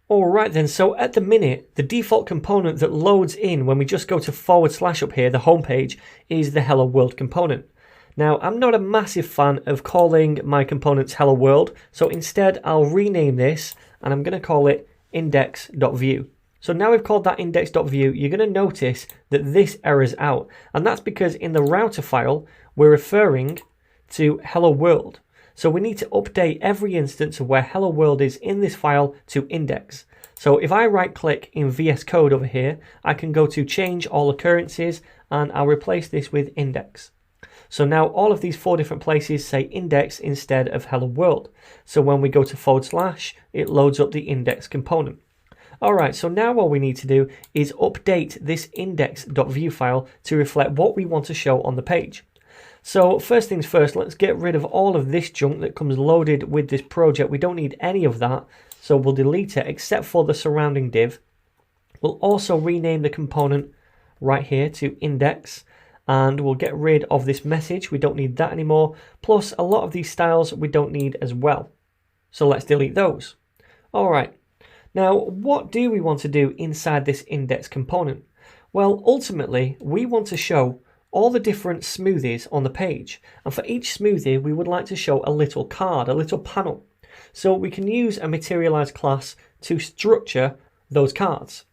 Alright then, so at the minute, the default component that loads in when we just go to / up here, the home page, is the hello world component. Now, I'm not a massive fan of calling my components hello world, so instead I'll rename this and I'm going to call it index.view. So now we've called that index.view, you're going to notice that this errors out, and that's because in the router file we're referring to hello world. So we need to update every instance of where hello world is in this file to index. So if I right click in VS Code over here, I can go to change all occurrences and I'll replace this with index. So now all of these 4 different places say index instead of hello world. So when we go to /, it loads up the index component. Alright, so now what we need to do is update this index.view file to reflect what we want to show on the page. So first things first, let's get rid of all of this junk that comes loaded with this project. We don't need any of that, so we'll delete it except for the surrounding div. We'll also rename the component right here to index, and we'll get rid of this message. We don't need that anymore. Plus a lot of these styles we don't need as well. So let's delete those. Alright, now what do we want to do inside this index component? Well, ultimately we want to show all the different smoothies on the page, and for each smoothie we would like to show a little card, a little panel. So we can use a materialize class to structure those cards.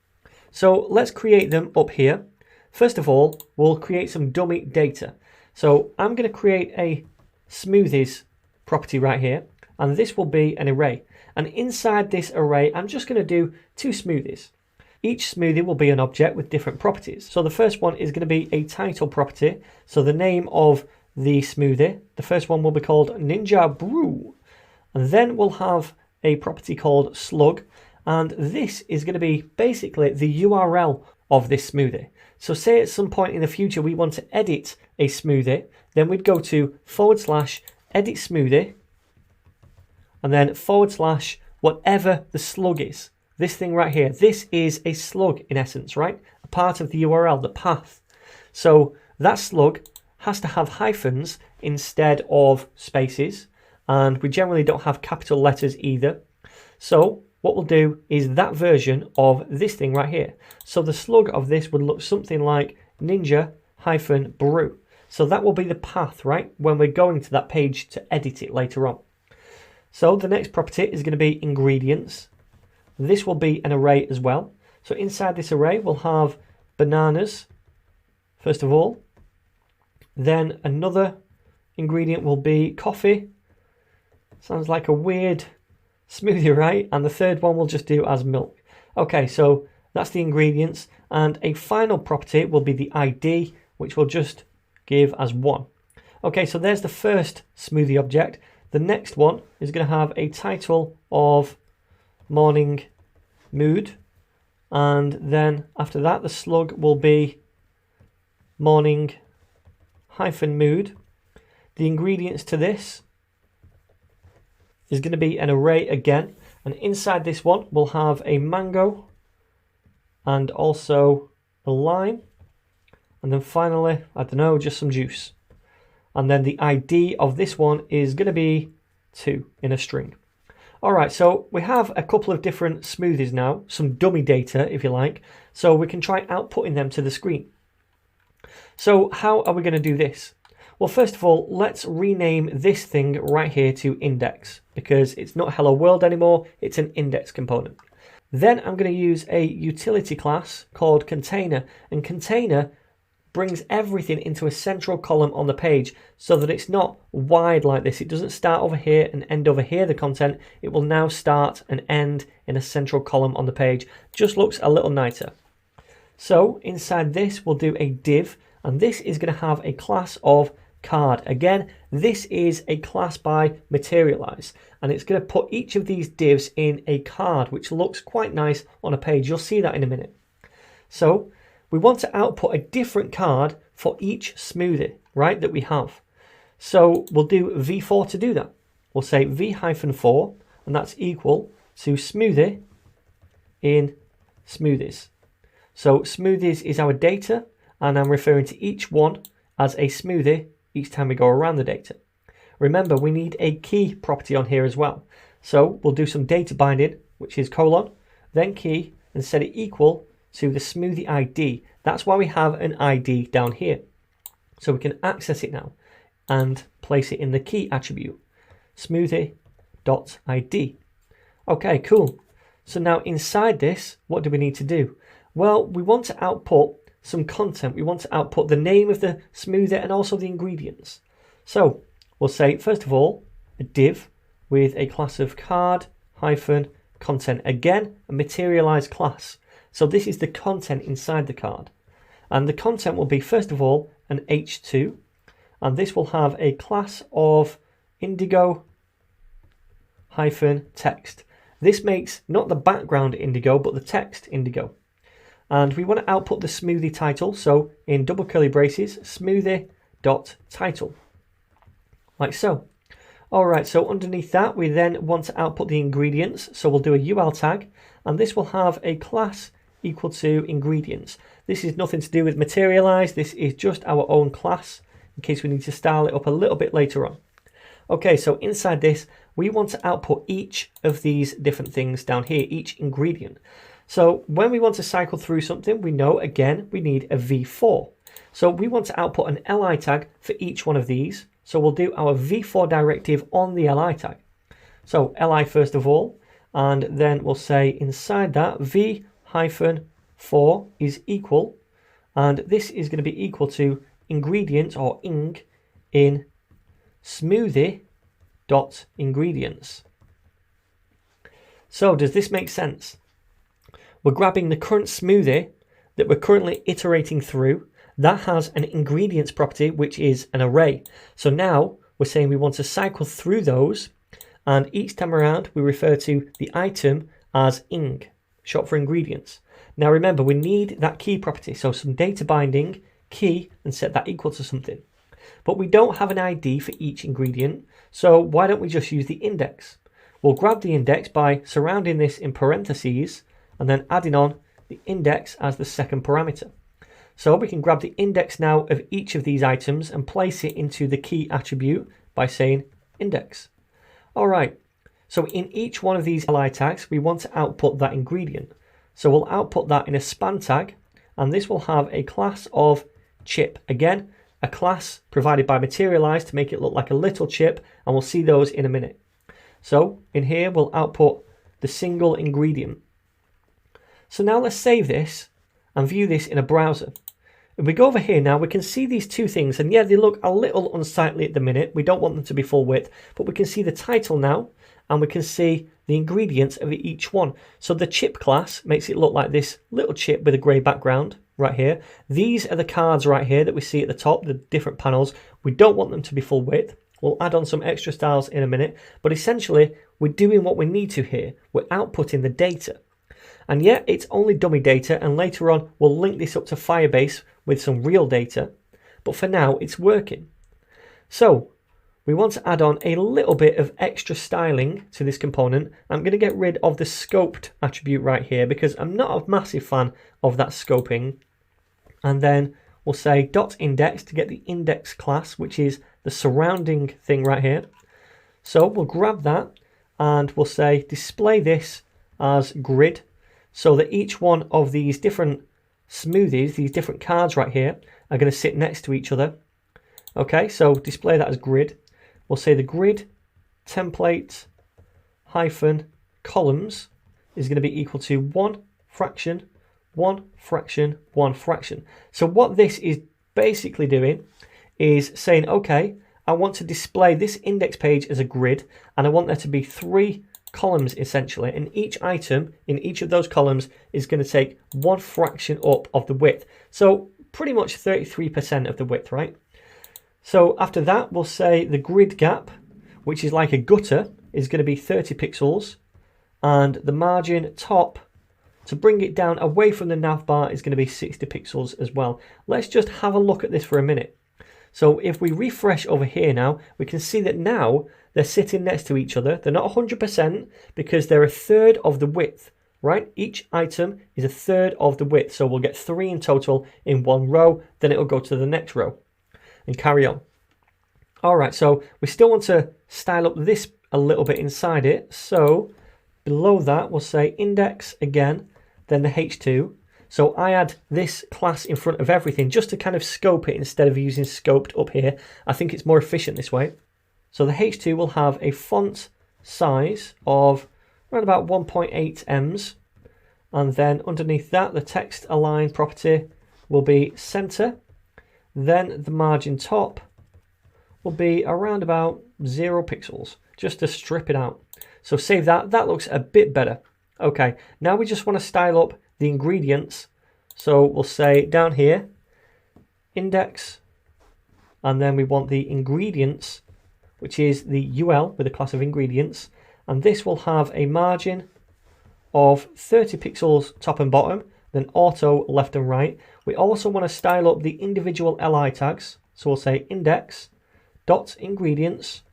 So let's create them up here. First of all, we'll create some dummy data. So I'm going to create a smoothies property right here, and this will be an array. And inside this array, I'm just going to do 2 smoothies. Each smoothie will be an object with different properties. So the first one is going to be a title property. So the name of the smoothie, the first one will be called Ninja Brew. And then we'll have a property called slug. And this is going to be basically the URL of this smoothie. So say at some point in the future we want to edit a smoothie, then we'd go to / edit smoothie, and then / whatever the slug is. This thing right here, this is a slug in essence, right? A part of the URL, the path. So that slug has to have hyphens instead of spaces, and we generally don't have capital letters either. So what we'll do is that version of this thing right here. So the slug of this would look something like ninja-brew. So that will be the path, right? When we're going to that page to edit it later on. So the next property is going to be ingredients. This will be an array as well. So inside this array, we'll have bananas, first of all. Then another ingredient will be coffee. Sounds like a weird smoothie, right? And the third one we'll just do as milk. Okay, so that's the ingredients. And a final property will be the ID, which we'll just give as 1. Okay, so there's the first smoothie object. The next one is going to have a title of morning mood, and then after that the slug will be morning -mood. The ingredients to this is going to be an array again, and inside this one we'll have a mango and also a lime, and then finally, I don't know, just some juice. And then the ID of this one is going to be 2 in a string. Alright, so we have a couple of different smoothies now, some dummy data if you like, so we can try outputting them to the screen. So how are we going to do this? Well, first of all, let's rename this thing right here to index, because it's not hello world anymore, it's an index component. Then I'm going to use a utility class called container, and container brings everything into a central column on the page so that it's not wide like this. It doesn't start over here and end over here, the content. It will now start and end in a central column on the page. Just looks a little nicer. So inside this, we'll do a div, and this is going to have a class of card. Again, this is a class by materialize, and it's going to put each of these divs in a card, which looks quite nice on a page. You'll see that in a minute. So we want to output a different card for each smoothie, right, that we have. So we'll do v4 to do that. We'll say v-4, and that's equal to smoothie in smoothies. So smoothies is our data, and I'm referring to each one as a smoothie each time we go around the data. Remember, we need a key property on here as well. So we'll do some data binding, which is : then key, and set it equal to the smoothie ID. That's why we have an ID down here. So we can access it now and place it in the key attribute, smoothie.id. Okay, cool. So now inside this, what do we need to do? Well, we want to output some content. We want to output the name of the smoothie and also the ingredients. So we'll say, first of all, a div with a class of card hyphen content. Again, a materialized class. So this is the content inside the card. And the content will be, first of all, an h2. And this will have a class of indigo hyphen text. This makes not the background indigo, but the text indigo. And we want to output the smoothie title. So in double curly braces, smoothie.title. Like so. All right, so underneath that, we then want to output the ingredients. So we'll do a UL tag, and this will have a class equal to ingredients. This is nothing to do with materialize. This is just our own class in case we need to style it up a little bit later on. Okay, so inside this, we want to output each of these different things down here, each ingredient. So when we want to cycle through something, we know, again, we need a v4. So we want to output an li tag for each one of these. So we'll do our v4 directive on the li tag. So li first of all, and then we'll say inside that v-4 is equal, and this is going to be equal to ingredient or ing in smoothie.ingredients. So does this make sense? We're grabbing the current smoothie that we're currently iterating through. That has an ingredients property, which is an array. So now we're saying we want to cycle through those, and each time around we refer to the item as ing, short for ingredients. Now remember, we need that key property, so some data binding, key, and set that equal to something. But we don't have an ID for each ingredient, so why don't we just use the index? We'll grab the index by surrounding this in parentheses and then adding on the index as the second parameter. So we can grab the index now of each of these items and place it into the key attribute by saying index. All right, so in each one of these li tags, we want to output that ingredient. So we'll output that in a span tag, and this will have a class of chip. Again, a class provided by Materialize to make it look like a little chip, and we'll see those in a minute. So in here, we'll output the single ingredient. So now let's save this and view this in a browser. If we go over here now, we can see these two things, and yeah, they look a little unsightly at the minute. We don't want them to be full width, but we can see the title now, and we can see the ingredients of each one. So the chip class makes it look like this little chip with a grey background right here. These are the cards right here that we see at the top, the different panels. We don't want them to be full width. We'll add on some extra styles in a minute, but essentially we're doing what we need to here. We're outputting the data. And yet it's only dummy data, and later on we'll link this up to Firebase with some real data, but for now it's working. So we want to add on a little bit of extra styling to this component. I'm going to get rid of the scoped attribute right here because I'm not a massive fan of that scoping. And then we'll say .index to get the index class, which is the surrounding thing right here. So we'll grab that and we'll say display this as grid, so that each one of these different smoothies, these different cards right here, are going to sit next to each other. Okay, so display that as grid. We'll say the grid template hyphen columns is going to be equal to 1 fraction, 1 fraction, 1 fraction. So what this is basically doing is saying, okay, I want to display this index page as a grid, and I want there to be 3 columns essentially, and each item in each of those columns is going to take 1 fraction up of the width. So pretty much 33% of the width, right? So after that, we'll say the grid gap, which is like a gutter, is going to be 30 pixels, and the margin top to bring it down away from the nav bar is going to be 60 pixels as well. Let's just have a look at this for a minute. So if we refresh over here now, we can see that now they're sitting next to each other. They're not 100% because they're a third of the width, right? Each item is a third of the width. So we'll get 3 in total in one row, then it'll go to the next row and carry on. All right, so we still want to style up this a little bit inside it. So Below that, we'll say index again, then the H2. So I add this class in front of everything just to kind of scope it instead of using scoped up here. I think it's more efficient this way. So the H2 will have a font size of around about 1.8 ems. And then underneath that, the text align property will be center. Then the margin top will be around about 0 pixels, just to strip it out. So save that. That looks a bit better. Okay, now we just want to style up the ingredients. So we'll say down here, index, and then we want the ingredients, which is the UL with a class of ingredients. And this will have a margin of 30 pixels top and bottom, then auto left and right. We also want to style up the individual li tags. So we'll say index dot ingredients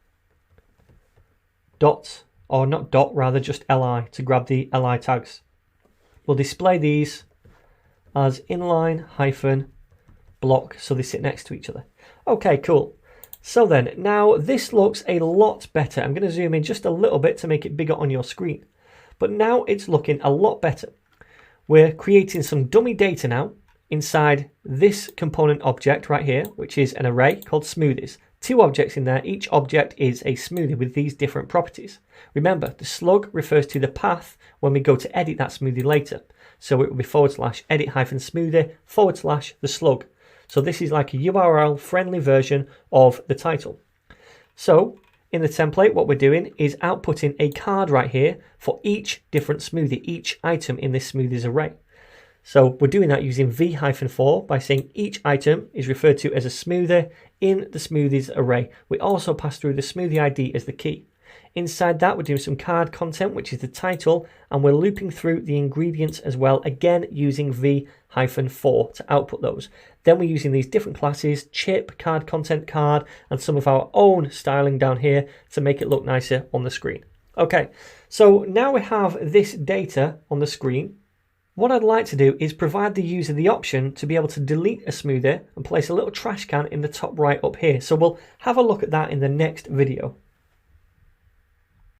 dot, or not dot, rather just li to grab the li tags. We'll display these as inline hyphen block, so they sit next to each other. Okay, cool. So then, now this looks a lot better. I'm going to zoom in just a little bit to make it bigger on your screen. But now it's looking a lot better. We're creating some dummy data now inside this component object right here, which is an array called Smoothies. 2 objects in there. Each object is a smoothie with these different properties. Remember, the slug refers to the path when we go to edit that smoothie later. So it will be /edit-smoothie/ the slug. So this is like a URL friendly version of the title. So in the template, what we're doing is outputting a card right here for each different smoothie, each item in this smoothies array. So we're doing that using v-4 by saying each item is referred to as a smoothie in the smoothies array. We also pass through the smoothie ID as the key. Inside that, we're doing some card content, which is the title, and we're looping through the ingredients as well, again using v-4 to output those. Then we're using these different classes, chip, card content, card, and some of our own styling down here to make it look nicer on the screen. Okay, so now we have this data on the screen. What I'd like to do is provide the user the option to be able to delete a smoothie and place a little trash can in the top right up here. So we'll have a look at that in the next video.